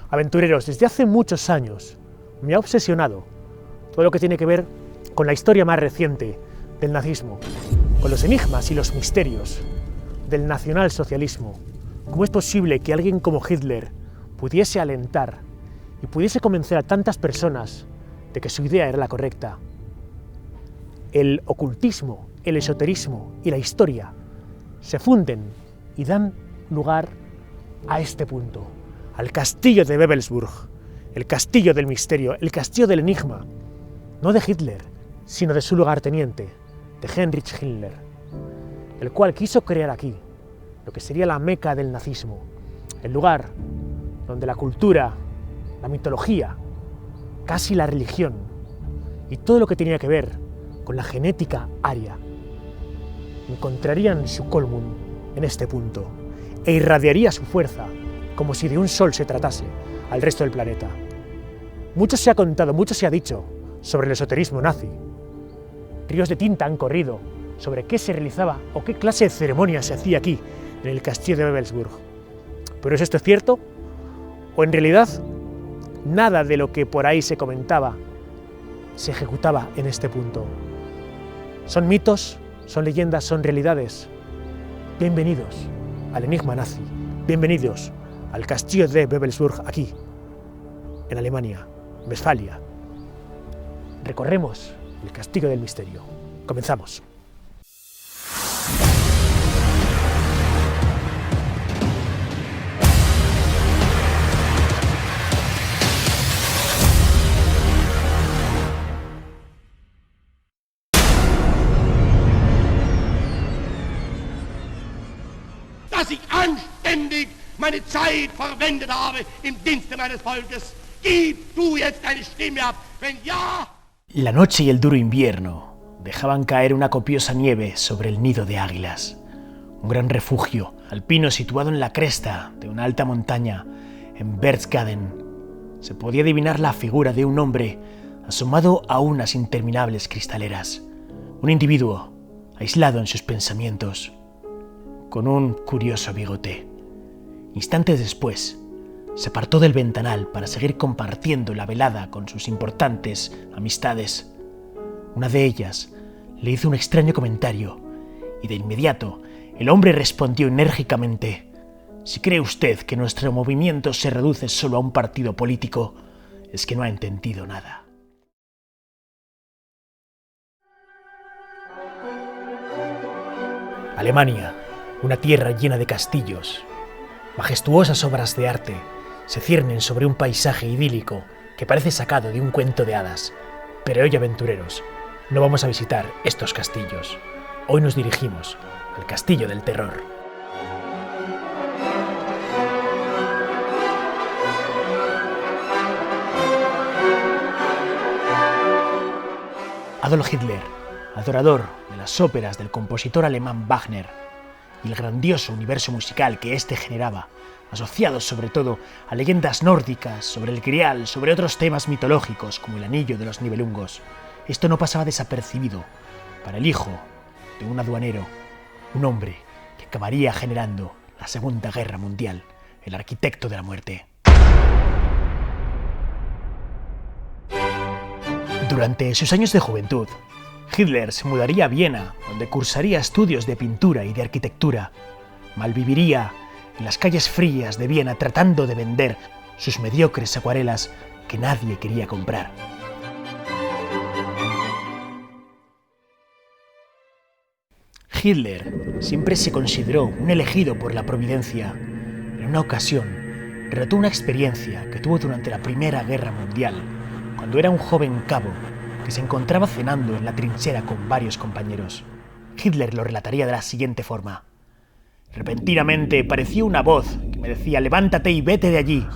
Aventureros, desde hace muchos años me ha obsesionado todo lo que tiene que ver con la historia más reciente del nazismo, con los enigmas y los misterios del nacionalsocialismo. ¿Cómo es posible que alguien como Hitler pudiese alentar y pudiese convencer a tantas personas de que su idea era la correcta? El ocultismo, el esoterismo y la historia se funden y dan lugar a este punto, al castillo de Wewelsburg, el castillo del misterio, el castillo del enigma, no de Hitler, sino de su lugarteniente, de Heinrich Himmler, el cual quiso crear aquí lo que sería la meca del nazismo, el lugar donde la cultura, la mitología, casi la religión y todo lo que tenía que ver con la genética aria encontrarían su culmen en este punto e irradiaría su fuerza como si de un sol se tratase al resto del planeta. Mucho se ha contado, mucho se ha dicho sobre el esoterismo nazi. Ríos de tinta han corrido sobre qué se realizaba o qué clase de ceremonia se hacía aquí, en el castillo de Wewelsburg. ¿Pero es esto cierto? ¿O en realidad nada de lo que por ahí se comentaba se ejecutaba en este punto? ¿Son mitos? ¿Son leyendas? ¿Son realidades? Bienvenidos al enigma nazi. Bienvenidos al castillo de Wewelsburg, aquí, en Alemania, Westfalia. Recorremos el castillo del misterio. Comenzamos. Dass ich anständig meine Zeit verwendet habe im Dienste meines Volkes. Gib du jetzt deine Stimme ab, wenn ja... La noche y el duro invierno dejaban caer una copiosa nieve sobre el nido de águilas, un gran refugio alpino situado en la cresta de una alta montaña en Berchtesgaden. Se podía adivinar la figura de un hombre asomado a unas interminables cristaleras, un individuo aislado en sus pensamientos, con un curioso bigote. Instantes después, se apartó del ventanal para seguir compartiendo la velada con sus importantes amistades. Una de ellas le hizo un extraño comentario y de inmediato el hombre respondió enérgicamente: «Si cree usted que nuestro movimiento se reduce solo a un partido político, es que no ha entendido nada». Alemania, una tierra llena de castillos. Majestuosas obras de arte se ciernen sobre un paisaje idílico que parece sacado de un cuento de hadas. Pero hoy, aventureros, no vamos a visitar estos castillos. Hoy nos dirigimos al castillo del terror. Adolf Hitler, adorador de las óperas del compositor alemán Wagner y el grandioso universo musical que éste generaba, asociados sobre todo a leyendas nórdicas, sobre el Grial, sobre otros temas mitológicos como el Anillo de los Nibelungos. Esto no pasaba desapercibido para el hijo de un aduanero, un hombre que acabaría generando la Segunda Guerra Mundial, el arquitecto de la muerte. Durante sus años de juventud, Hitler se mudaría a Viena, donde cursaría estudios de pintura y de arquitectura. Malviviría en las calles frías de Viena tratando de vender sus mediocres acuarelas que nadie quería comprar. Hitler siempre se consideró un elegido por la providencia. En una ocasión, relató una experiencia que tuvo durante la Primera Guerra Mundial, cuando era un joven cabo que se encontraba cenando en la trinchera con varios compañeros. Hitler lo relataría de la siguiente forma: repentinamente pareció una voz que me decía «levántate y vete de allí».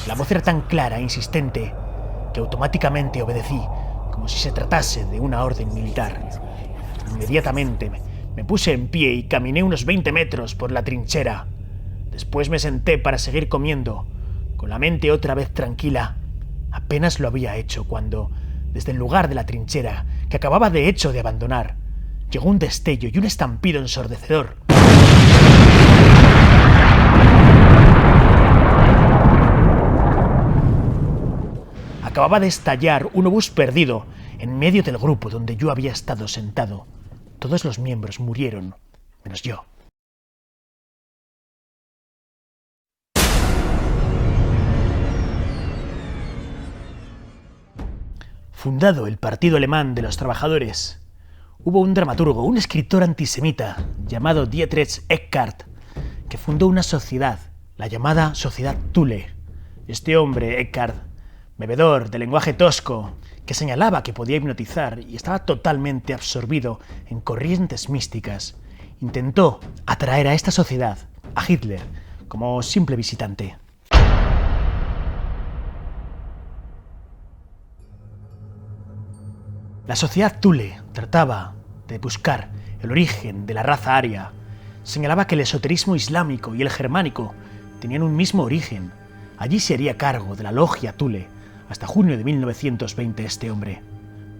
La voz era tan clara e insistente que automáticamente obedecí, como si se tratase de una orden militar. Inmediatamente me puse en pie y caminé unos 20 metros por la trinchera. Después me senté para seguir comiendo, con la mente otra vez tranquila. Apenas lo había hecho cuando, desde el lugar de la trinchera, que acababa de hecho de abandonar, llegó un destello y un estampido ensordecedor. acababa de estallar un obús perdido en medio del grupo donde yo había estado sentado. Todos los miembros murieron, menos yo. Fundado el Partido Alemán de los Trabajadores, hubo un dramaturgo, un escritor antisemita llamado Dietrich Eckart, que fundó una sociedad, la llamada Sociedad Thule. Este hombre, Eckart, bebedor de lenguaje tosco, que señalaba que podía hipnotizar y estaba totalmente absorbido en corrientes místicas, intentó atraer a esta sociedad a Hitler como simple visitante. La sociedad Thule trataba de buscar el origen de la raza aria. Señalaba que el esoterismo islámico y el germánico tenían un mismo origen. Allí se haría cargo de la logia Thule hasta junio de 1920 este hombre.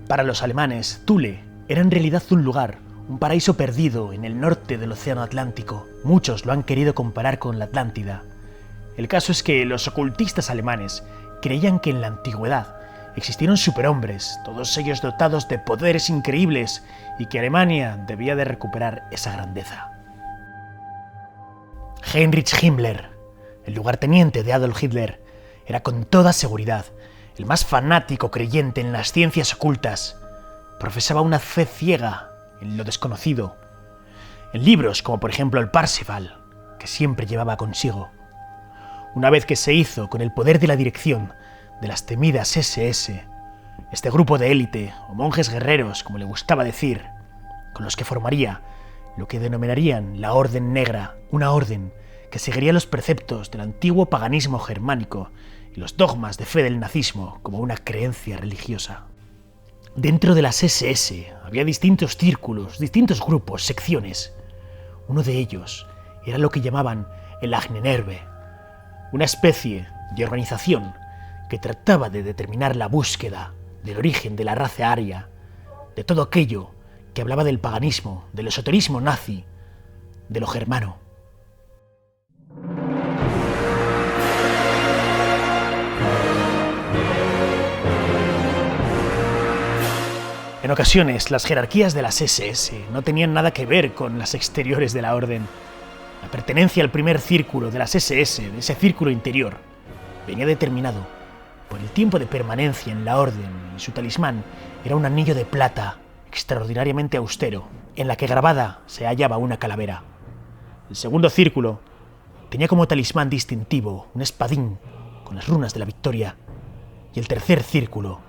Para los alemanes, Thule era en realidad un lugar, un paraíso perdido en el norte del océano Atlántico. Muchos lo han querido comparar con la Atlántida. El caso es que los ocultistas alemanes creían que en la antigüedad existieron superhombres, todos ellos dotados de poderes increíbles, y que Alemania debía de recuperar esa grandeza. Heinrich Himmler, el lugarteniente de Adolf Hitler, era con toda seguridad el más fanático creyente en las ciencias ocultas. Profesaba una fe ciega en lo desconocido, en libros como por ejemplo el Parsifal, que siempre llevaba consigo. Una vez que se hizo con el poder de la dirección de las temidas SS, este grupo de élite, o monjes guerreros, como le gustaba decir, con los que formaría lo que denominarían la Orden Negra, una orden que seguiría los preceptos del antiguo paganismo germánico y los dogmas de fe del nazismo como una creencia religiosa. Dentro de las SS había distintos círculos, distintos grupos, secciones. Uno de ellos era lo que llamaban el Ahnenerbe, una especie de organización que trataba de determinar la búsqueda del origen de la raza aria, de todo aquello que hablaba del paganismo, del esoterismo nazi, de lo germano. En ocasiones, las jerarquías de las SS no tenían nada que ver con las exteriores de la orden. La pertenencia al primer círculo de las SS, de ese círculo interior, venía determinado por el tiempo de permanencia en la orden, y su talismán era un anillo de plata extraordinariamente austero, en la que grabada se hallaba una calavera. El segundo círculo tenía como talismán distintivo un espadín con las runas de la victoria, y el tercer círculo,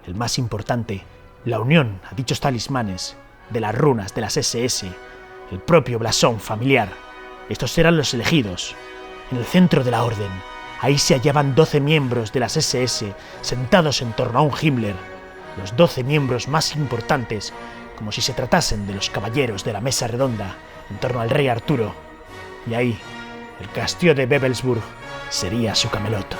el más importante, la unión a dichos talismanes de las runas de las SS, el propio blasón familiar. Estos eran los elegidos. En el centro de la orden, ahí se hallaban 12 miembros de las SS sentados en torno a un Himmler, los 12 miembros más importantes, como si se tratasen de los caballeros de la mesa redonda en torno al rey Arturo. Y ahí, el castillo de Wewelsburg sería su Camelot.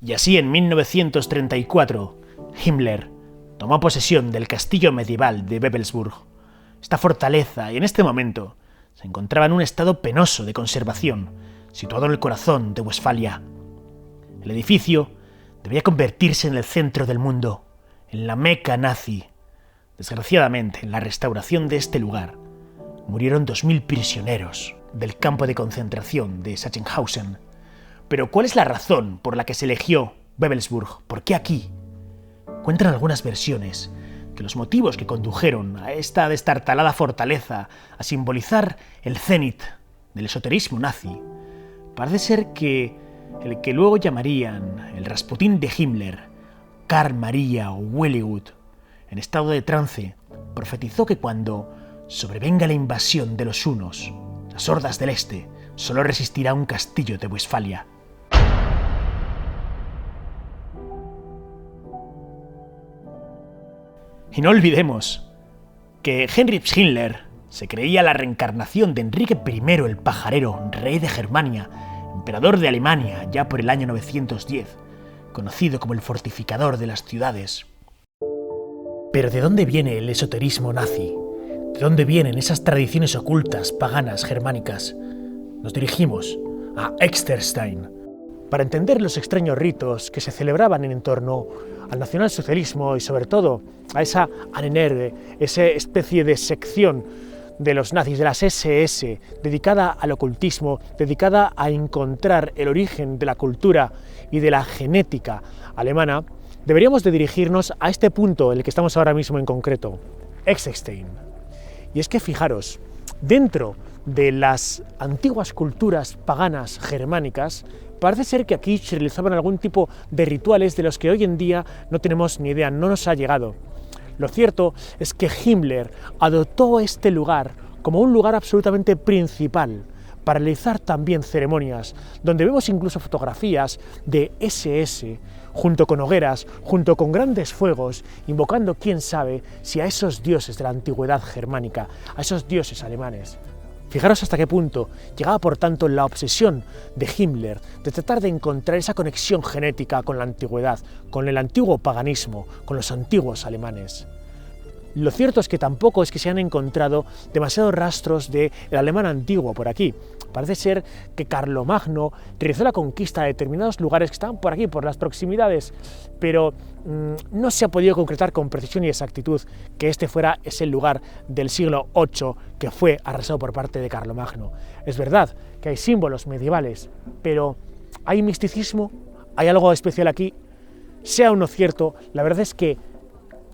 Y así en 1934, Himmler tomó posesión del castillo medieval de Wewelsburg. Esta fortaleza, y en este momento, se encontraba en un estado penoso de conservación, situado en el corazón de Westfalia. El edificio debía convertirse en el centro del mundo, en la Meca nazi. Desgraciadamente, en la restauración de este lugar, murieron 2000 prisioneros del campo de concentración de Sachsenhausen. Pero ¿cuál es la razón por la que se eligió Wewelsburg? ¿Por qué aquí? Cuentan algunas versiones que los motivos que condujeron a esta destartalada fortaleza a simbolizar el cenit del esoterismo nazi parece ser que el que luego llamarían el Rasputín de Himmler, Karl Maria Welligud, en estado de trance, profetizó que cuando sobrevenga la invasión de los hunos, las hordas del este, solo resistirá un castillo de Westfalia. Y no olvidemos que Heinrich Himmler se creía la reencarnación de Enrique I el Pajarero, rey de Germania, emperador de Alemania ya por el año 910, conocido como el fortificador de las ciudades. Pero ¿de dónde viene el esoterismo nazi? ¿De dónde vienen esas tradiciones ocultas, paganas, germánicas? Nos dirigimos a Exterstein para entender los extraños ritos que se celebraban en torno al nacionalsocialismo y sobre todo a esa Ahnenerbe, esa especie de sección de los nazis, de las SS, dedicada al ocultismo, dedicada a encontrar el origen de la cultura y de la genética alemana. Deberíamos de dirigirnos a este punto en el que estamos ahora mismo en concreto, Exterstein. Y es que fijaros, dentro de las antiguas culturas paganas germánicas, parece ser que aquí se realizaban algún tipo de rituales de los que hoy en día no tenemos ni idea, no nos ha llegado. Lo cierto es que Himmler adoptó este lugar como un lugar absolutamente principal para realizar también ceremonias, donde vemos incluso fotografías de SS, junto con hogueras, junto con grandes fuegos, invocando quién sabe si a esos dioses de la antigüedad germánica, a esos dioses alemanes. Fijaros hasta qué punto llegaba por tanto la obsesión de Himmler de tratar de encontrar esa conexión genética con la antigüedad, con el antiguo paganismo, con los antiguos alemanes. Lo cierto es que tampoco es que se han encontrado demasiados rastros del alemán antiguo por aquí. Parece ser que Carlomagno realizó la conquista de determinados lugares que estaban por aquí, por las proximidades, pero no se ha podido concretar con precisión y exactitud que este fuera ese lugar del siglo VIII que fue arrasado por parte de Carlomagno. Es verdad que hay símbolos medievales, pero ¿hay misticismo? ¿Hay algo especial aquí? Sea o no cierto, la verdad es que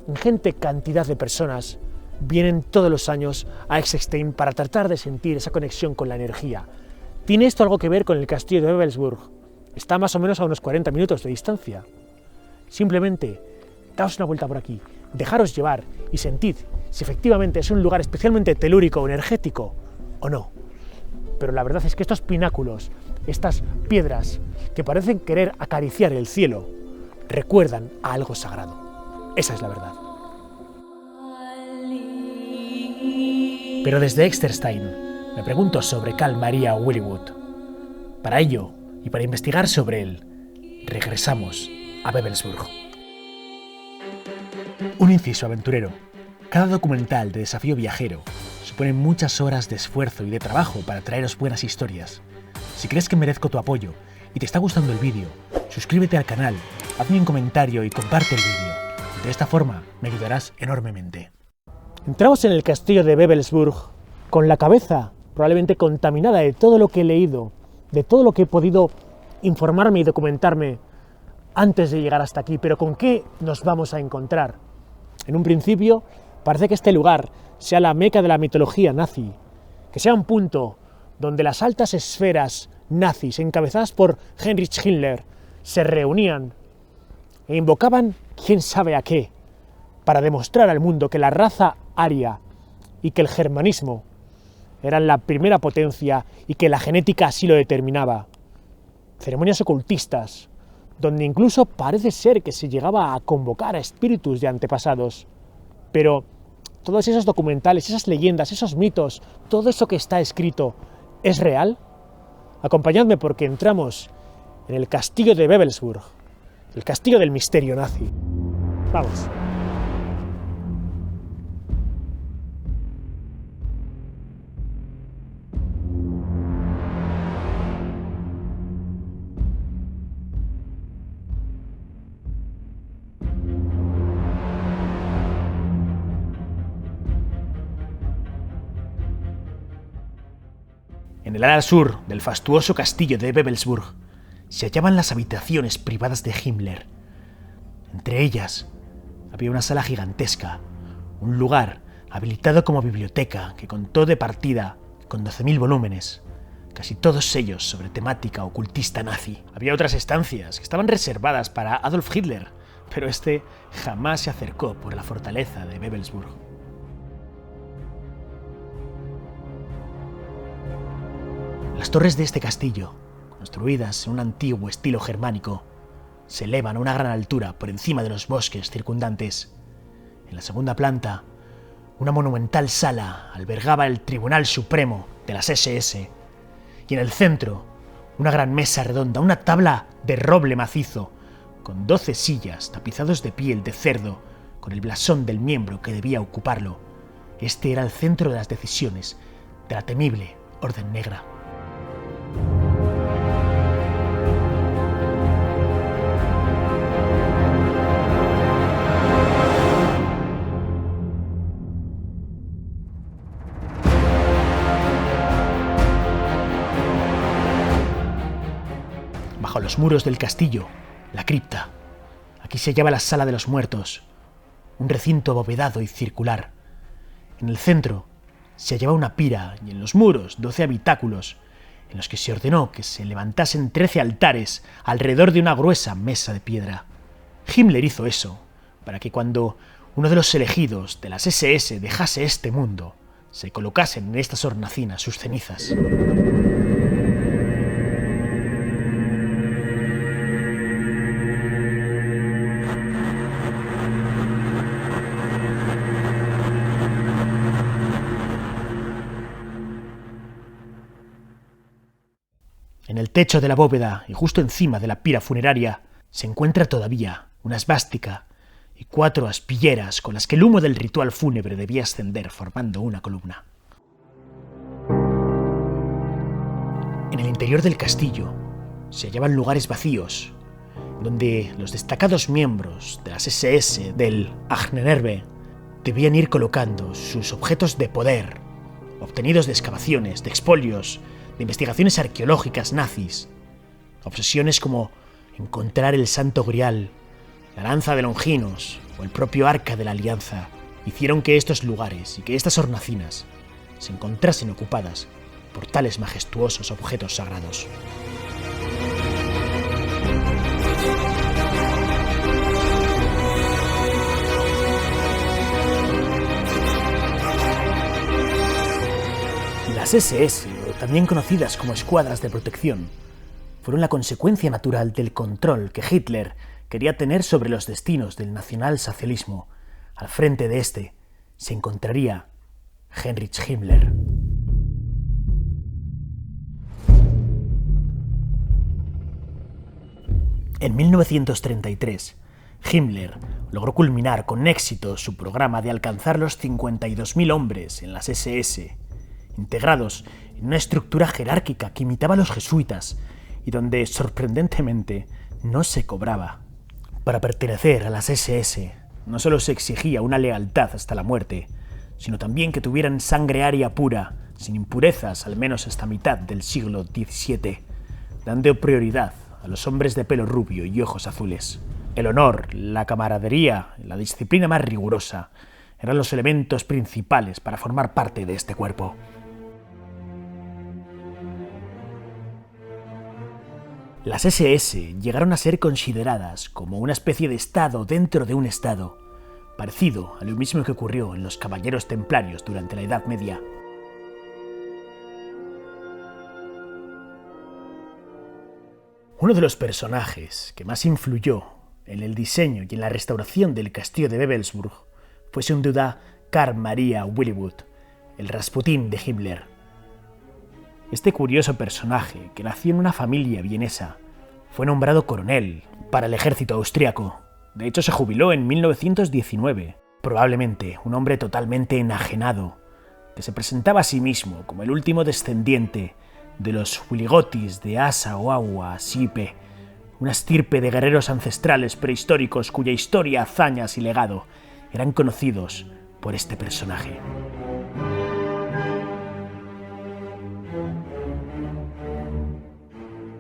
ingente cantidad de personas vienen todos los años a Exterstein para tratar de sentir esa conexión con la energía. ¿Tiene esto algo que ver con el castillo de Wewelsburg? Está más o menos a unos 40 minutos de distancia. Simplemente, daos una vuelta por aquí, dejaros llevar y sentid si efectivamente es un lugar especialmente telúrico o energético o no. Pero la verdad es que estos pináculos, estas piedras que parecen querer acariciar el cielo, recuerdan a algo sagrado. Esa es la verdad. Pero desde Exterstein me pregunto sobre Carl Maria Williwood. Para ello, y para investigar sobre él, regresamos a Wewelsburg. Un inciso aventurero. Cada documental de desafío viajero supone muchas horas de esfuerzo y de trabajo para traeros buenas historias. Si crees que merezco tu apoyo y te está gustando el vídeo, suscríbete al canal, hazme un comentario y comparte el vídeo. De esta forma me ayudarás enormemente. Entramos en el castillo de Wewelsburg con la cabeza probablemente contaminada de todo lo que he leído, de todo lo que he podido informarme y documentarme antes de llegar hasta aquí. Pero ¿con qué nos vamos a encontrar? En un principio parece que este lugar sea la meca de la mitología nazi, que sea un punto donde las altas esferas nazis encabezadas por Heinrich Himmler se reunían e invocaban quién sabe a qué, para demostrar al mundo que la raza aria y que el germanismo eran la primera potencia y que la genética así lo determinaba. Ceremonias ocultistas, donde incluso parece ser que se llegaba a convocar a espíritus de antepasados. Pero todos esos documentales, esas leyendas, esos mitos, todo eso que está escrito, ¿es real? Acompañadme porque entramos en el castillo de Wewelsburg, el castillo del misterio nazi. Vamos. En el ala sur del fastuoso castillo de Wewelsburg se hallaban las habitaciones privadas de Himmler. Entre ellas había una sala gigantesca, un lugar habilitado como biblioteca que contó de partida con 12.000 volúmenes, casi todos ellos sobre temática ocultista nazi. Había otras estancias que estaban reservadas para Adolf Hitler, pero este jamás se acercó por la fortaleza de Wewelsburg. Las torres de este castillo, construidas en un antiguo estilo germánico, se elevan a una gran altura por encima de los bosques circundantes. En la segunda planta, una monumental sala albergaba el Tribunal Supremo de las SS, y en el centro, una gran mesa redonda, una tabla de roble macizo, con 12 sillas tapizados de piel de cerdo, con el blasón del miembro que debía ocuparlo. Este era el centro de las decisiones de la temible Orden Negra. Bajo los muros del castillo, la cripta. Aquí se hallaba la sala de los muertos, un recinto abovedado y circular. En el centro se hallaba una pira y en los muros 12 habitáculos, en los que se ordenó que se levantasen 13 altares alrededor de una gruesa mesa de piedra. Himmler hizo eso para que cuando uno de los elegidos de las SS dejase este mundo, se colocasen en estas hornacinas sus cenizas. En el techo de la bóveda y justo encima de la pira funeraria se encuentra todavía una esvástica y 4 aspilleras con las que el humo del ritual fúnebre debía ascender formando una columna. En el interior del castillo se hallaban lugares vacíos, donde los destacados miembros de las SS del Ahnenerbe debían ir colocando sus objetos de poder, obtenidos de excavaciones, de expolios, de investigaciones arqueológicas nazis. Obsesiones como encontrar el Santo Grial, la lanza de Longinos o el propio Arca de la Alianza hicieron que estos lugares y que estas hornacinas se encontrasen ocupadas por tales majestuosos objetos sagrados. Las SS, o también conocidas como escuadras de protección, fueron la consecuencia natural del control que Hitler quería tener sobre los destinos del nacionalsocialismo. Al frente de este se encontraría Heinrich Himmler. En 1933, Himmler logró culminar con éxito su programa de alcanzar los 52.000 hombres en las SS, integrados en una estructura jerárquica que imitaba a los jesuitas y donde, sorprendentemente, no se cobraba. Para pertenecer a las SS, no solo se exigía una lealtad hasta la muerte, sino también que tuvieran sangre aria pura, sin impurezas al menos hasta mitad del siglo XVII, dando prioridad a los hombres de pelo rubio y ojos azules. El honor, la camaradería, la disciplina más rigurosa eran los elementos principales para formar parte de este cuerpo. Las SS llegaron a ser consideradas como una especie de estado dentro de un estado, parecido a lo mismo que ocurrió en los caballeros templarios durante la Edad Media. Uno de los personajes que más influyó en el diseño y en la restauración del castillo de Wewelsburg fue sin duda Karl Maria Willibald, el Rasputín de Himmler. Este curioso personaje, que nació en una familia vienesa, fue nombrado coronel para el ejército austriaco. De hecho, se jubiló en 1919. Probablemente un hombre totalmente enajenado, que se presentaba a sí mismo como el último descendiente de los Wiligotis de Asa o Aua Sipe, una estirpe de guerreros ancestrales prehistóricos cuya historia, hazañas y legado eran conocidos por este personaje.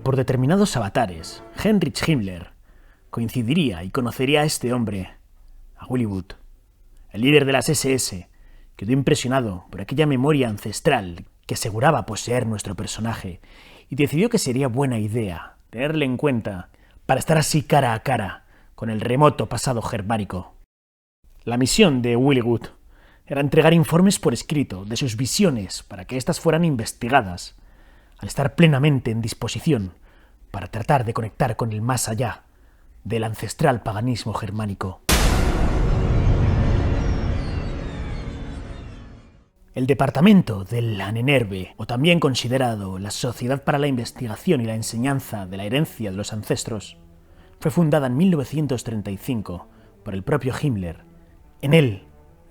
Por determinados avatares, Heinrich Himmler coincidiría y conocería a este hombre, a Willibald. El líder de las SS quedó impresionado por aquella memoria ancestral que aseguraba poseer nuestro personaje y decidió que sería buena idea tenerle en cuenta para estar así cara a cara con el remoto pasado germánico. La misión de Willibald era entregar informes por escrito de sus visiones para que éstas fueran investigadas. al estar plenamente en disposición para tratar de conectar con el más allá del ancestral paganismo germánico. El departamento del Ahnenerbe, o también considerado la Sociedad para la Investigación y la Enseñanza de la Herencia de los Ancestros, fue fundada en 1935 por el propio Himmler. En él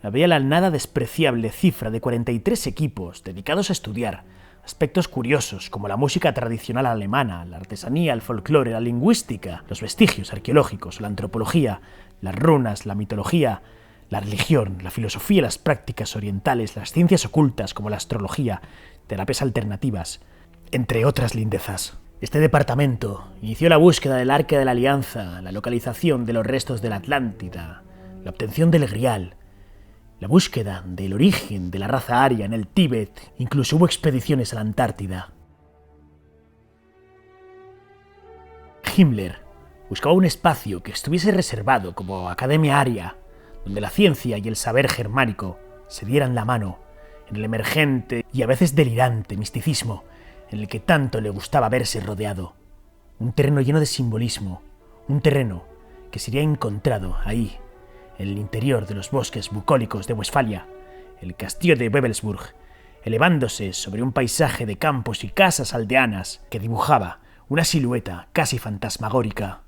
había la nada despreciable cifra de 43 equipos dedicados a estudiar aspectos curiosos como la música tradicional alemana, la artesanía, el folclore, la lingüística, los vestigios arqueológicos, la antropología, las runas, la mitología, la religión, la filosofía, las prácticas orientales, las ciencias ocultas como la astrología, terapias alternativas, entre otras lindezas. Este departamento inició la búsqueda del Arca de la Alianza, la localización de los restos de la Atlántida, la obtención del Grial, la búsqueda del origen de la raza aria en el Tíbet, incluso hubo expediciones a la Antártida. Himmler buscaba un espacio que estuviese reservado como Academia Aria, donde la ciencia y el saber germánico se dieran la mano en el emergente y a veces delirante misticismo en el que tanto le gustaba verse rodeado. Un terreno lleno de simbolismo, un terreno que sería encontrado ahí, en el interior de los bosques bucólicos de Westfalia, el castillo de Wewelsburg, elevándose sobre un paisaje de campos y casas aldeanas que dibujaba una silueta casi fantasmagórica.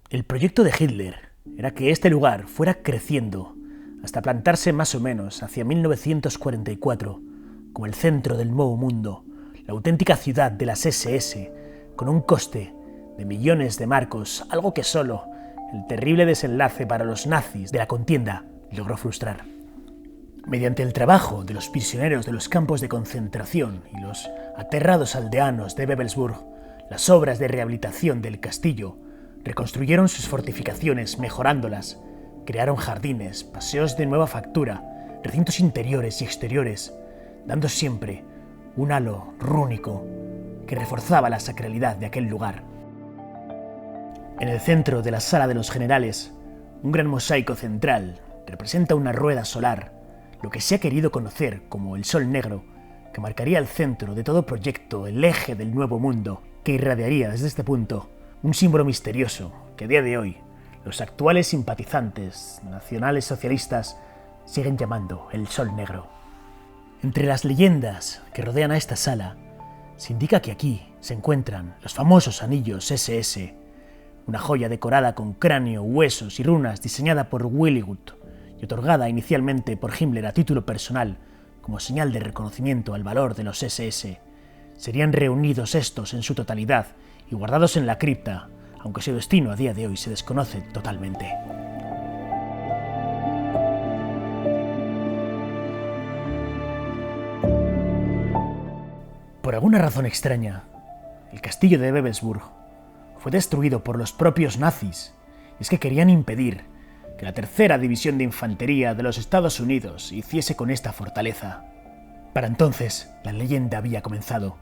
El proyecto de Hitler era que este lugar fuera creciendo hasta plantarse más o menos hacia 1944 como el centro del Nuevo Mundo, la auténtica ciudad de las SS, con un coste de millones de marcos, algo que solo el terrible desenlace para los nazis de la contienda logró frustrar. Mediante el trabajo de los prisioneros de los campos de concentración y los aterrados aldeanos de Wewelsburg, las obras de rehabilitación del castillo reconstruyeron sus fortificaciones mejorándolas, crearon jardines, paseos de nueva factura, recintos interiores y exteriores, dando siempre un halo rúnico que reforzaba la sacralidad de aquel lugar. En el centro de la sala de los generales, un gran mosaico central representa una rueda solar, lo que se ha querido conocer como el Sol Negro, que marcaría el centro de todo proyecto, el eje del Nuevo Mundo, que irradiaría desde este punto un símbolo misterioso que a día de hoy los actuales simpatizantes nacionales socialistas siguen llamando el Sol Negro. Entre las leyendas que rodean a esta sala, se indica que aquí se encuentran los famosos anillos SS, una joya decorada con cráneo, huesos y runas diseñada por Willigut y otorgada inicialmente por Himmler a título personal como señal de reconocimiento al valor de los SS. Serían reunidos estos en su totalidad y guardados en la cripta, aunque su destino a día de hoy se desconoce totalmente. Por alguna razón extraña, el castillo de Wewelsburg fue destruido por los propios nazis, y es que querían impedir que la tercera división de infantería de los Estados Unidos hiciese con esta fortaleza. Para entonces, la leyenda había comenzado.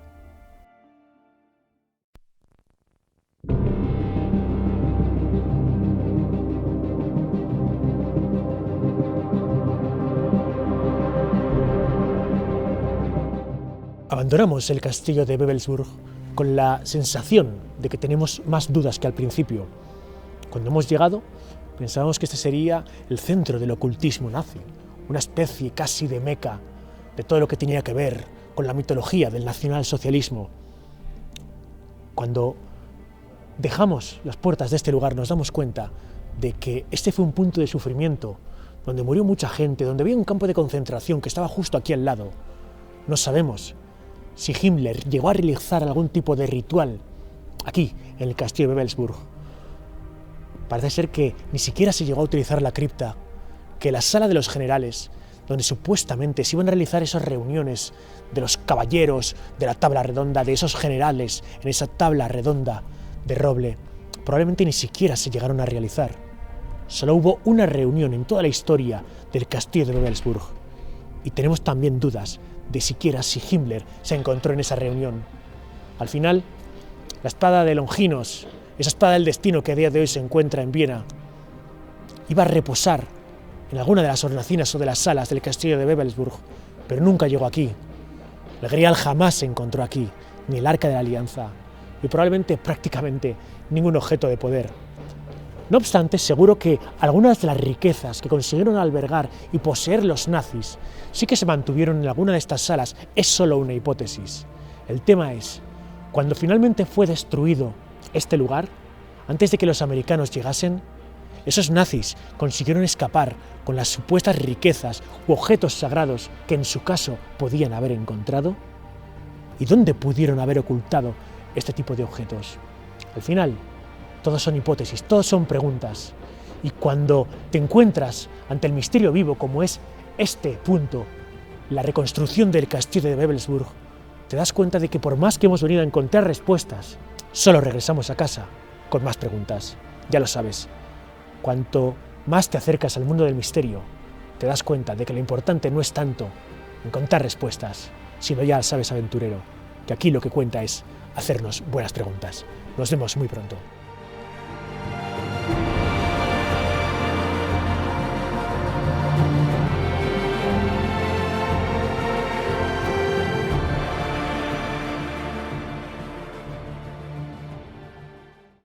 Abandonamos el castillo de Wewelsburg con la sensación de que tenemos más dudas que al principio. Cuando hemos llegado, pensábamos que este sería el centro del ocultismo nazi, una especie casi de meca de todo lo que tenía que ver con la mitología del nacionalsocialismo. Cuando dejamos las puertas de este lugar nos damos cuenta de que este fue un punto de sufrimiento, donde murió mucha gente, donde había un campo de concentración que estaba justo aquí al lado. No sabemos si Himmler llegó a realizar algún tipo de ritual aquí, en el castillo de Wewelsburg. Parece ser que ni siquiera se llegó a utilizar la cripta, que la sala de los generales, donde supuestamente se iban a realizar esas reuniones de los caballeros de la tabla redonda, de esos generales en esa tabla redonda de roble, probablemente ni siquiera se llegaron a realizar. Solo hubo una reunión en toda la historia del castillo de Wewelsburg, y tenemos también dudas de siquiera si Himmler se encontró en esa reunión. Al final, la espada de Longinos, esa espada del destino que a día de hoy se encuentra en Viena, iba a reposar en alguna de las hornacinas o de las salas del castillo de Wewelsburg, pero nunca llegó aquí. El Grial jamás se encontró aquí, ni el Arca de la Alianza, y probablemente prácticamente ningún objeto de poder. No obstante, seguro que algunas de las riquezas que consiguieron albergar y poseer los nazis sí que se mantuvieron en alguna de estas salas. Es solo una hipótesis. El tema es, cuando finalmente fue destruido este lugar, antes de que los americanos llegasen, esos nazis consiguieron escapar con las supuestas riquezas u objetos sagrados que en su caso podían haber encontrado. ¿Y dónde pudieron haber ocultado este tipo de objetos? Al final, todos son hipótesis, todos son preguntas. Y cuando te encuentras ante el misterio vivo como es este punto, la reconstrucción del castillo de Wewelsburg, te das cuenta de que por más que hemos venido a encontrar respuestas, solo regresamos a casa con más preguntas. Ya lo sabes, cuanto más te acercas al mundo del misterio, te das cuenta de que lo importante no es tanto encontrar respuestas, sino ya sabes, aventurero, que aquí lo que cuenta es hacernos buenas preguntas. Nos vemos muy pronto.